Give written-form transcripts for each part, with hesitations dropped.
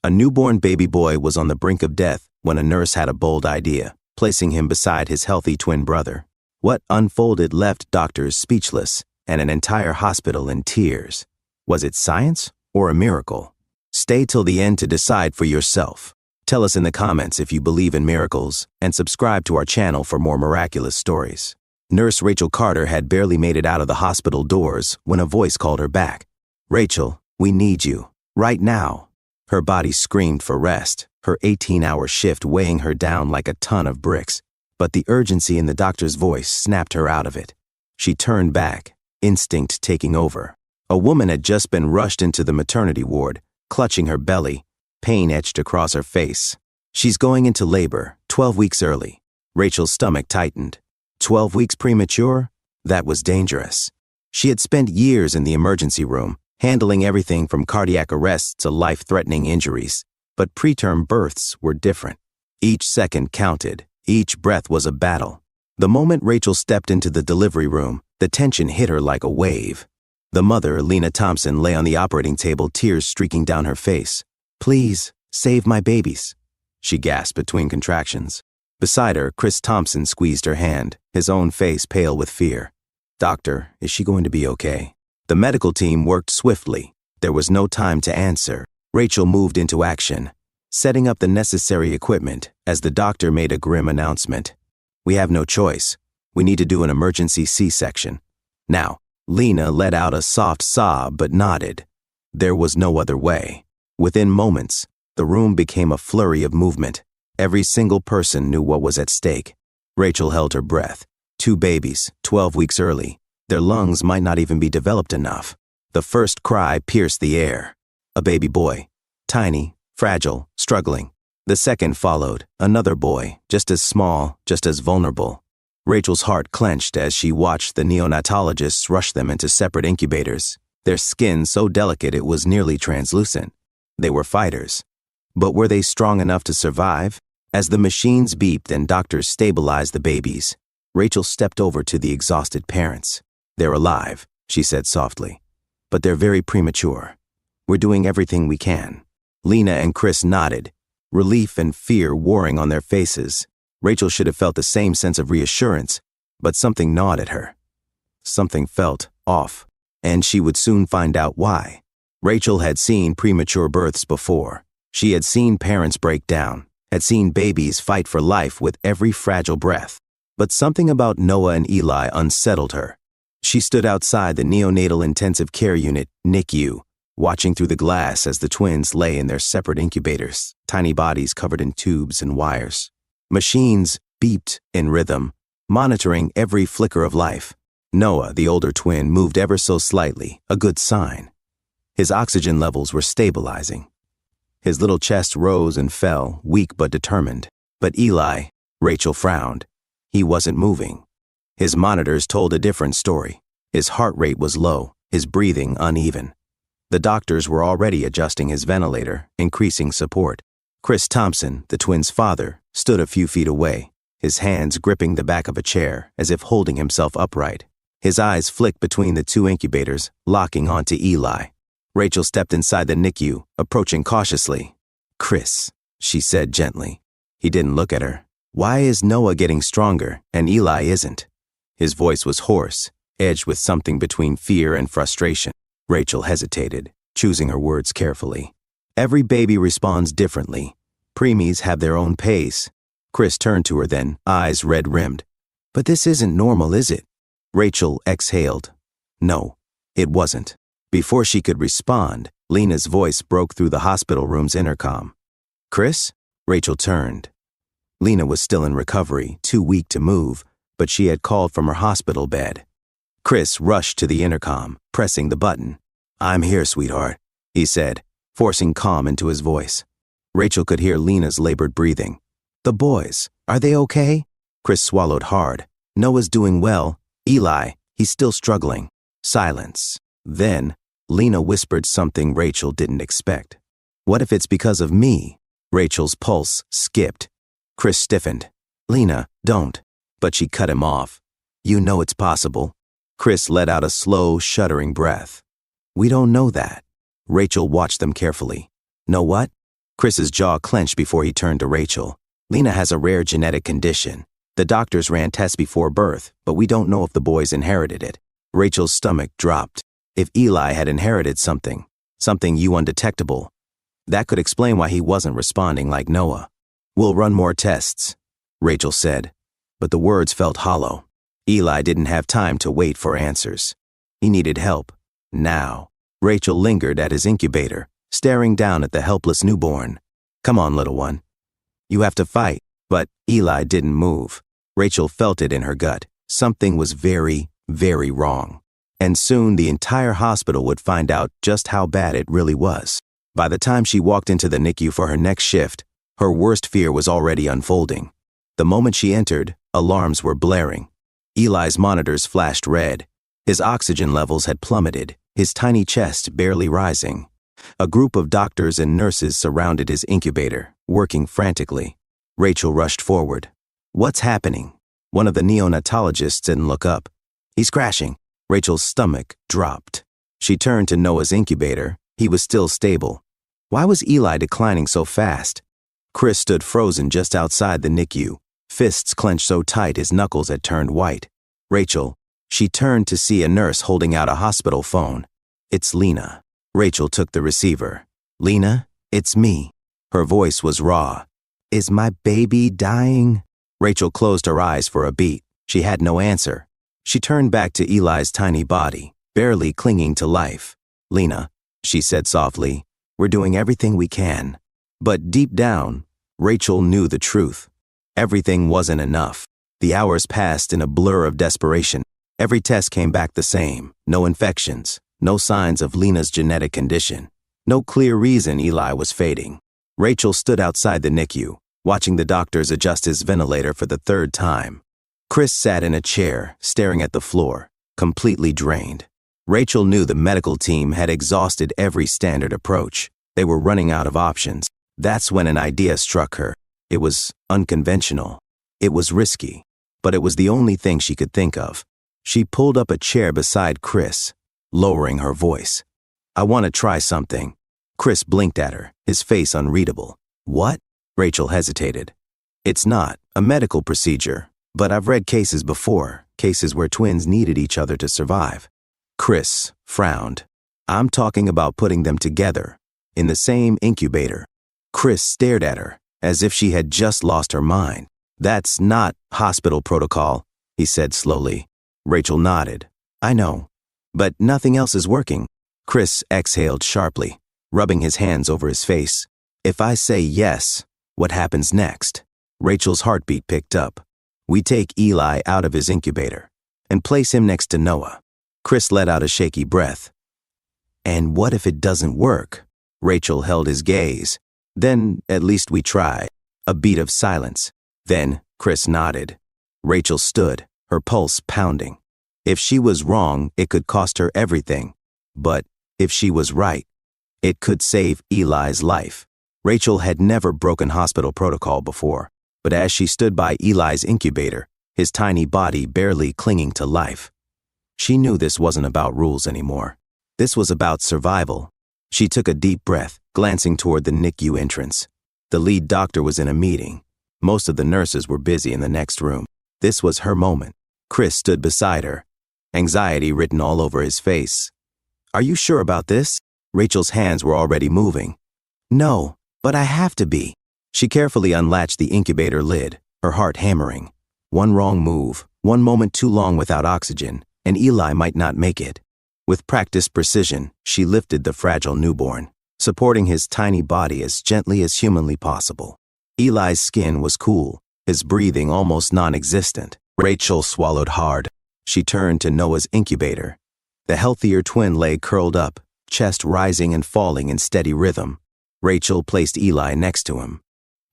A newborn baby boy was on the brink of death when a nurse had a bold idea, placing him beside his healthy twin brother. What unfolded left doctors speechless and an entire hospital in tears. Was it science or a miracle? Stay till the end to decide for yourself. Tell us in the comments if you believe in miracles, and subscribe to our channel for more miraculous stories. Nurse Rachel Carter had barely made it out of the hospital doors when a voice called her back. "Rachel, we need you, right now." Her body screamed for rest, her 18-hour shift weighing her down like a ton of bricks. But the urgency in the doctor's voice snapped her out of it. She turned back, instinct taking over. A woman had just been rushed into the maternity ward, clutching her belly, pain etched across her face. "She's going into labor, 12 weeks early." Rachel's stomach tightened. 12 weeks premature? That was dangerous. She had spent years in the emergency room, handling everything from cardiac arrests to life-threatening injuries. But preterm births were different. Each second counted. Each breath was a battle. The moment Rachel stepped into the delivery room, the tension hit her like a wave. The mother, Lena Thompson, lay on the operating table, tears streaking down her face. "Please, save my babies," she gasped between contractions. Beside her, Chris Thompson squeezed her hand, his own face pale with fear. "Doctor, is she going to be okay?" The medical team worked swiftly. There was no time to answer. Rachel moved into action, setting up the necessary equipment as the doctor made a grim announcement. "We have no choice. We need to do an emergency C-section." Now, Lena let out a soft sob but nodded. There was no other way. Within moments, the room became a flurry of movement. Every single person knew what was at stake. Rachel held her breath. 2 babies, 12 weeks early. Their lungs might not even be developed enough. The first cry pierced the air. A baby boy. Tiny, fragile, struggling. The second followed, another boy, just as small, just as vulnerable. Rachel's heart clenched as she watched the neonatologists rush them into separate incubators, their skin so delicate it was nearly translucent. They were fighters. But were they strong enough to survive? As the machines beeped and doctors stabilized the babies, Rachel stepped over to the exhausted parents. "They're alive," she said softly, "but they're very premature. We're doing everything we can." Lena and Chris nodded, relief and fear warring on their faces. Rachel should have felt the same sense of reassurance, but something gnawed at her. Something felt off, and she would soon find out why. Rachel had seen premature births before. She had seen parents break down, had seen babies fight for life with every fragile breath. But something about Noah and Eli unsettled her. She stood outside the neonatal intensive care unit, NICU, watching through the glass as the twins lay in their separate incubators, tiny bodies covered in tubes and wires. Machines beeped in rhythm, monitoring every flicker of life. Noah, the older twin, moved ever so slightly, a good sign. His oxygen levels were stabilizing. His little chest rose and fell, weak but determined. But Eli, Rachel frowned. He wasn't moving. His monitors told a different story. His heart rate was low, his breathing uneven. The doctors were already adjusting his ventilator, increasing support. Chris Thompson, the twins' father, stood a few feet away, his hands gripping the back of a chair as if holding himself upright. His eyes flicked between the 2 incubators, locking onto Eli. Rachel stepped inside the NICU, approaching cautiously. "Chris," she said gently. He didn't look at her. "Why is Noah getting stronger and Eli isn't?" His voice was hoarse, edged with something between fear and frustration. Rachel hesitated, choosing her words carefully. "Every baby responds differently. Preemies have their own pace." Chris turned to her then, eyes red-rimmed. "But this isn't normal, is it?" Rachel exhaled. No, it wasn't. Before she could respond, Lena's voice broke through the hospital room's intercom. "Chris?" Rachel turned. Lena was still in recovery, too weak to move, but she had called from her hospital bed. Chris rushed to the intercom, pressing the button. "I'm here, sweetheart," he said, forcing calm into his voice. Rachel could hear Lena's labored breathing. "The boys, are they okay?" Chris swallowed hard. "Noah's doing well. Eli, he's still struggling." Silence. Then, Lena whispered something Rachel didn't expect. "What if it's because of me?" Rachel's pulse skipped. Chris stiffened. "Lena, don't." But she cut him off. "You know it's possible." Chris let out a slow, shuddering breath. "We don't know that." Rachel watched them carefully. "Know what?" Chris's jaw clenched before he turned to Rachel. Lena has a rare genetic condition. The doctors ran tests before birth, but we don't know if the boys inherited it. Rachel's stomach dropped. If Eli had inherited something undetectable, that could explain why he wasn't responding like Noah. We'll run more tests, Rachel said, but the words felt hollow. Eli didn't have time to wait for answers. He needed help, now. Rachel lingered at his incubator, staring down at the helpless newborn. Come on, little one. You have to fight. But Eli didn't move. Rachel felt it in her gut. Something was very, very wrong. And soon the entire hospital would find out just how bad it really was. By the time she walked into the NICU for her next shift, her worst fear was already unfolding. The moment she entered, alarms were blaring. Eli's monitors flashed red. His oxygen levels had plummeted, his tiny chest barely rising. A group of doctors and nurses surrounded his incubator, working frantically. Rachel rushed forward. What's happening? One of the neonatologists didn't look up. He's crashing. Rachel's stomach dropped. She turned to Noah's incubator. He was still stable. Why was Eli declining so fast? Chris stood frozen just outside the NICU, fists clenched so tight his knuckles had turned white. Rachel, she turned to see a nurse holding out a hospital phone. It's Lena. Rachel took the receiver. Lena, it's me. Her voice was raw. Is my baby dying? Rachel closed her eyes for a beat. She had no answer. She turned back to Eli's tiny body, barely clinging to life. Lena, she said softly, we're doing everything we can. But deep down, Rachel knew the truth. Everything wasn't enough. The hours passed in a blur of desperation. Every test came back the same. No infections, no signs of Lena's genetic condition. No clear reason Eli was fading. Rachel stood outside the NICU, watching the doctors adjust his ventilator for the third time. Chris sat in a chair, staring at the floor, completely drained. Rachel knew the medical team had exhausted every standard approach. They were running out of options. That's when an idea struck her. It was unconventional. It was risky, but it was the only thing she could think of. She pulled up a chair beside Chris, lowering her voice. I want to try something. Chris blinked at her, his face unreadable. What? Rachel hesitated. It's not a medical procedure, but I've read cases before, cases where twins needed each other to survive. Chris frowned. I'm talking about putting them together, in the same incubator. Chris stared at her, as if she had just lost her mind. That's not hospital protocol, he said slowly. Rachel nodded. I know, but nothing else is working. Chris exhaled sharply, rubbing his hands over his face. If I say yes, what happens next? Rachel's heartbeat picked up. We take Eli out of his incubator and place him next to Noah. Chris let out a shaky breath. And what if it doesn't work? Rachel held his gaze. Then, at least we try. A beat of silence. Then, Chris nodded. Rachel stood, her pulse pounding. If she was wrong, it could cost her everything. But if she was right, it could save Eli's life. Rachel had never broken hospital protocol before, but as she stood by Eli's incubator, his tiny body barely clinging to life, she knew this wasn't about rules anymore. This was about survival. She took a deep breath, glancing toward the NICU entrance. The lead doctor was in a meeting. Most of the nurses were busy in the next room. This was her moment. Chris stood beside her, anxiety written all over his face. Are you sure about this? Rachel's hands were already moving. No, but I have to be. She carefully unlatched the incubator lid, her heart hammering. One wrong move, one moment too long without oxygen, and Eli might not make it. With practiced precision, she lifted the fragile newborn, supporting his tiny body as gently as humanly possible. Eli's skin was cool, his breathing almost non-existent. Rachel swallowed hard. She turned to Noah's incubator. The healthier twin lay curled up, chest rising and falling in steady rhythm. Rachel placed Eli next to him.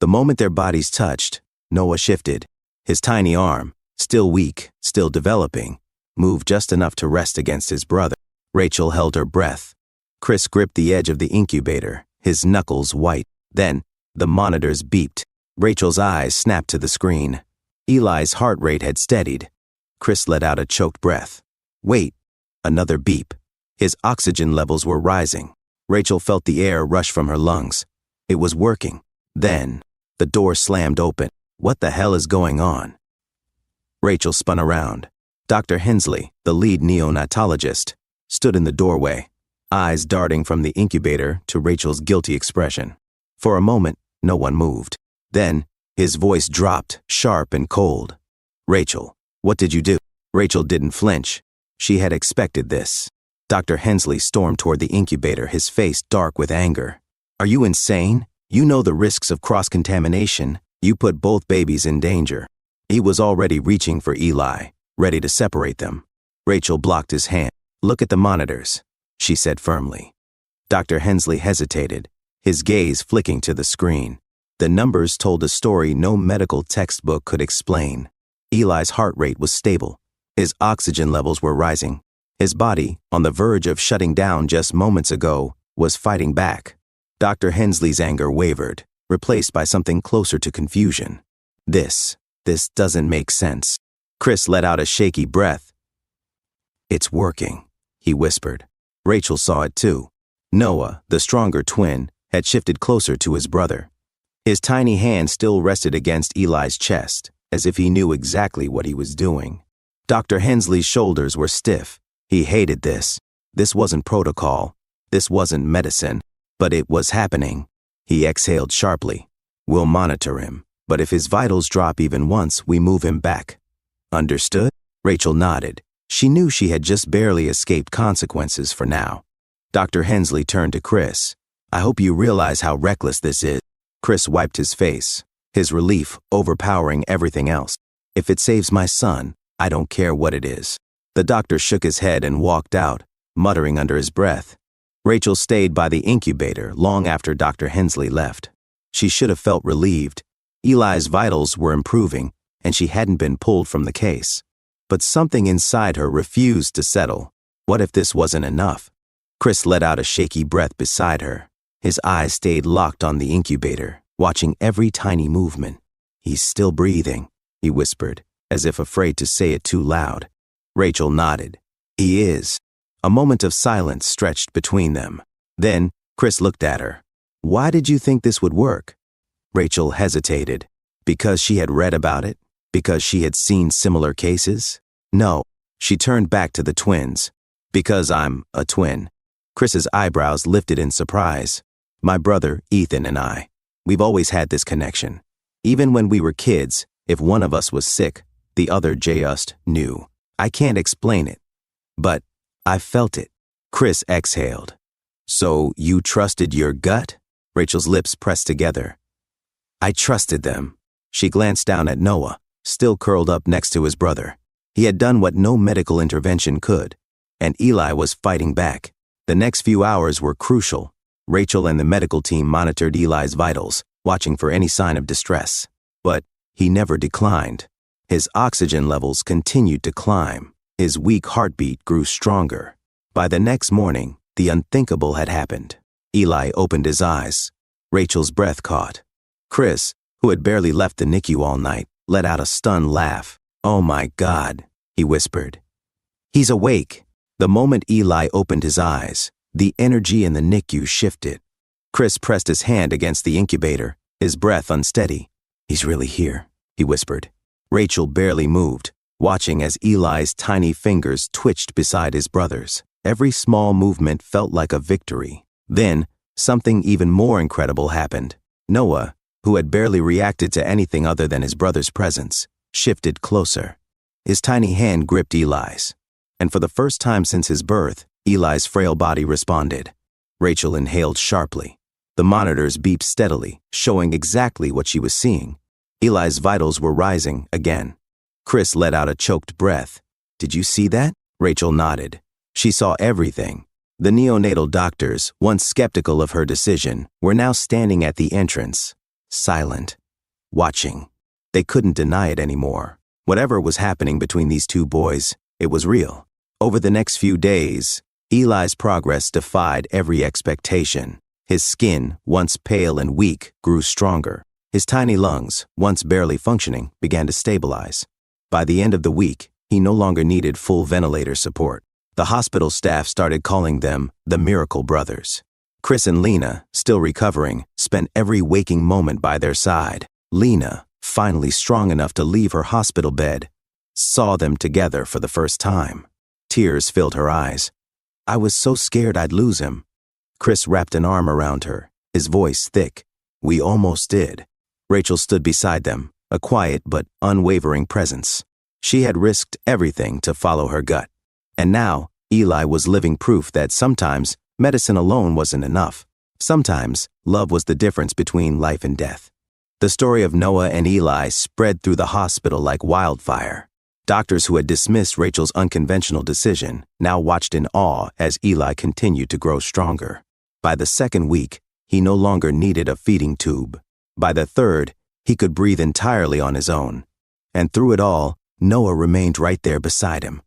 The moment their bodies touched, Noah shifted. His tiny arm, still weak, still developing, moved just enough to rest against his brother. Rachel held her breath. Chris gripped the edge of the incubator, his knuckles white. Then, the monitors beeped. Rachel's eyes snapped to the screen. Eli's heart rate had steadied. Chris let out a choked breath. Wait, another beep. His oxygen levels were rising. Rachel felt the air rush from her lungs. It was working. Then, the door slammed open. What the hell is going on? Rachel spun around. Dr. Hensley, the lead neonatologist, stood in the doorway, eyes darting from the incubator to Rachel's guilty expression. For a moment, no one moved. Then, his voice dropped, sharp and cold. "Rachel, what did you do?" Rachel didn't flinch. She had expected this. Dr. Hensley stormed toward the incubator, his face dark with anger. "Are you insane? You know the risks of cross-contamination. You put both babies in danger." He was already reaching for Eli, ready to separate them. Rachel blocked his hand. "Look at the monitors," she said firmly. Dr. Hensley hesitated, his gaze flicking to the screen. The numbers told a story no medical textbook could explain. Eli's heart rate was stable. His oxygen levels were rising. His body, on the verge of shutting down just moments ago, was fighting back. Dr. Hensley's anger wavered, replaced by something closer to confusion. This doesn't make sense." Chris let out a shaky breath. "It's working," he whispered. Rachel saw it too. Noah, the stronger twin, had shifted closer to his brother. His tiny hand still rested against Eli's chest, as if he knew exactly what he was doing. Dr. Hensley's shoulders were stiff. He hated this. This wasn't protocol. This wasn't medicine. But it was happening. He exhaled sharply. "We'll monitor him, but if his vitals drop even once, we move him back." "Understood?" Rachel nodded. She knew she had just barely escaped consequences for now. Dr. Hensley turned to Chris. "I hope you realize how reckless this is." Chris wiped his face, his relief overpowering everything else. "If it saves my son, I don't care what it is." The doctor shook his head and walked out, muttering under his breath. Rachel stayed by the incubator long after Dr. Hensley left. She should have felt relieved. Eli's vitals were improving, and she hadn't been pulled from the case. But something inside her refused to settle. What if this wasn't enough? Chris let out a shaky breath beside her. His eyes stayed locked on the incubator, watching every tiny movement. "He's still breathing," he whispered, as if afraid to say it too loud. Rachel nodded. "He is." A moment of silence stretched between them. Then, Chris looked at her. "Why did you think this would work?" Rachel hesitated. Because she had read about it? Because she had seen similar cases? No. She turned back to the twins. "Because I'm a twin." Chris's eyebrows lifted in surprise. "My brother, Ethan, and I. We've always had this connection. Even when we were kids, if one of us was sick, the other just knew. I can't explain it. But I felt it." Chris exhaled. "So you trusted your gut?" Rachel's lips pressed together. "I trusted them." She glanced down at Noah, still curled up next to his brother. He had done what no medical intervention could, and Eli was fighting back. The next few hours were crucial. Rachel and the medical team monitored Eli's vitals, watching for any sign of distress. But he never declined. His oxygen levels continued to climb. His weak heartbeat grew stronger. By the next morning, the unthinkable had happened. Eli opened his eyes. Rachel's breath caught. Chris, who had barely left the NICU all night, let out a stunned laugh. "Oh my God," he whispered. "He's awake." The moment Eli opened his eyes, the energy in the NICU shifted. Chris pressed his hand against the incubator, his breath unsteady. "He's really here," he whispered. Rachel barely moved, watching as Eli's tiny fingers twitched beside his brother's. Every small movement felt like a victory. Then, something even more incredible happened. Noah, who had barely reacted to anything other than his brother's presence, shifted closer. His tiny hand gripped Eli's. And for the first time since his birth, Eli's frail body responded. Rachel inhaled sharply. The monitors beeped steadily, showing exactly what she was seeing. Eli's vitals were rising again. Chris let out a choked breath. "Did you see that?" Rachel nodded. She saw everything. The neonatal doctors, once skeptical of her decision, were now standing at the entrance, silent, watching. They couldn't deny it anymore. Whatever was happening between these two boys, it was real. Over the next few days, Eli's progress defied every expectation. His skin, once pale and weak, grew stronger. His tiny lungs, once barely functioning, began to stabilize. By the end of the week, he no longer needed full ventilator support. The hospital staff started calling them the Miracle Brothers. Chris and Lena, still recovering, spent every waking moment by their side. Lena, finally strong enough to leave her hospital bed, saw them together for the first time. Tears filled her eyes. "I was so scared I'd lose him." Chris wrapped an arm around her, his voice thick. "We almost did." Rachel stood beside them, a quiet but unwavering presence. She had risked everything to follow her gut. And now, Eli was living proof that sometimes medicine alone wasn't enough. Sometimes, love was the difference between life and death. The story of Noah and Eli spread through the hospital like wildfire. Doctors who had dismissed Rachel's unconventional decision now watched in awe as Eli continued to grow stronger. By the second week, he no longer needed a feeding tube. By the third, he could breathe entirely on his own. And through it all, Noah remained right there beside him.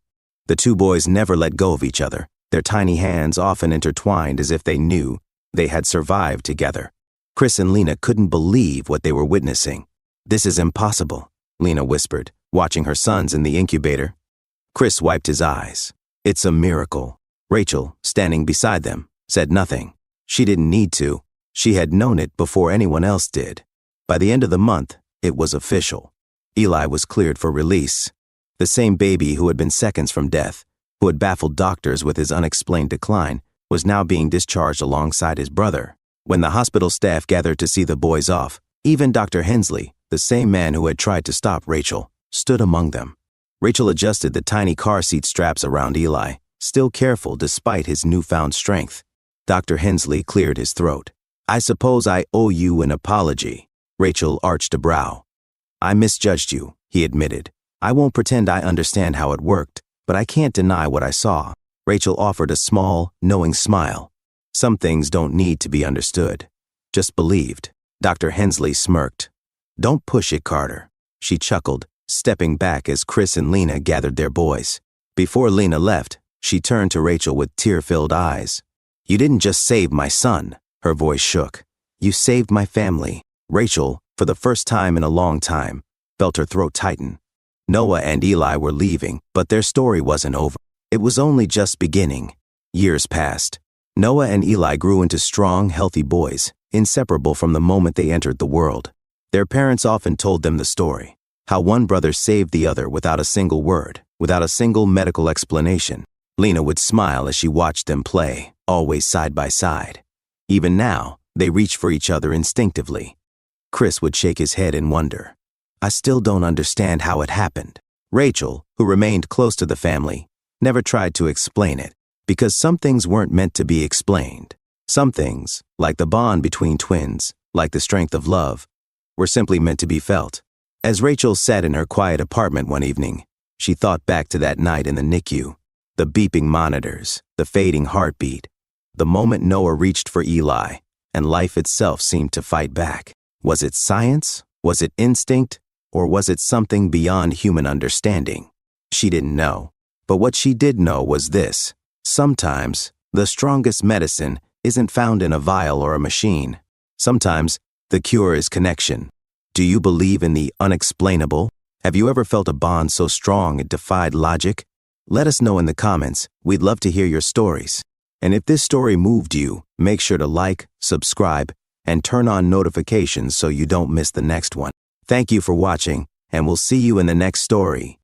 The two boys never let go of each other, their tiny hands often intertwined as if they knew they had survived together. Chris and Lena couldn't believe what they were witnessing. "This is impossible," Lena whispered, watching her sons in the incubator. Chris wiped his eyes. "It's a miracle." Rachel, standing beside them, said nothing. She didn't need to. She had known it before anyone else did. By the end of the month, it was official. Eli was cleared for release. The same baby who had been seconds from death, who had baffled doctors with his unexplained decline, was now being discharged alongside his brother. When the hospital staff gathered to see the boys off, even Dr. Hensley, the same man who had tried to stop Rachel, stood among them. Rachel adjusted the tiny car seat straps around Eli, still careful despite his newfound strength. Dr. Hensley cleared his throat. "I suppose I owe you an apology." Rachel arched a brow. "I misjudged you," he admitted. "I won't pretend I understand how it worked, but I can't deny what I saw." Rachel offered a small, knowing smile. "Some things don't need to be understood, just believed." Dr. Hensley smirked. "Don't push it, Carter," she chuckled, stepping back as Chris and Lena gathered their boys. Before Lena left, she turned to Rachel with tear-filled eyes. "You didn't just save my son," her voice shook. "You saved my family." Rachel, for the first time in a long time, felt her throat tighten. Noah and Eli were leaving, but their story wasn't over. It was only just beginning. Years passed. Noah and Eli grew into strong, healthy boys, inseparable from the moment they entered the world. Their parents often told them the story, how one brother saved the other without a single word, without a single medical explanation. Lena would smile as she watched them play, always side by side. Even now, they reached for each other instinctively. Chris would shake his head in wonder. "I still don't understand how it happened." Rachel, who remained close to the family, never tried to explain it, because some things weren't meant to be explained. Some things, like the bond between twins, like the strength of love, were simply meant to be felt. As Rachel sat in her quiet apartment one evening, she thought back to that night in the NICU, the beeping monitors, the fading heartbeat, the moment Noah reached for Eli, and life itself seemed to fight back. Was it science? Was it instinct? Or was it something beyond human understanding? She didn't know. But what she did know was this: sometimes, the strongest medicine isn't found in a vial or a machine. Sometimes, the cure is connection. Do you believe in the unexplainable? Have you ever felt a bond so strong it defied logic? Let us know in the comments. We'd love to hear your stories. And if this story moved you, make sure to like, subscribe, and turn on notifications so you don't miss the next one. Thank you for watching, and we'll see you in the next story.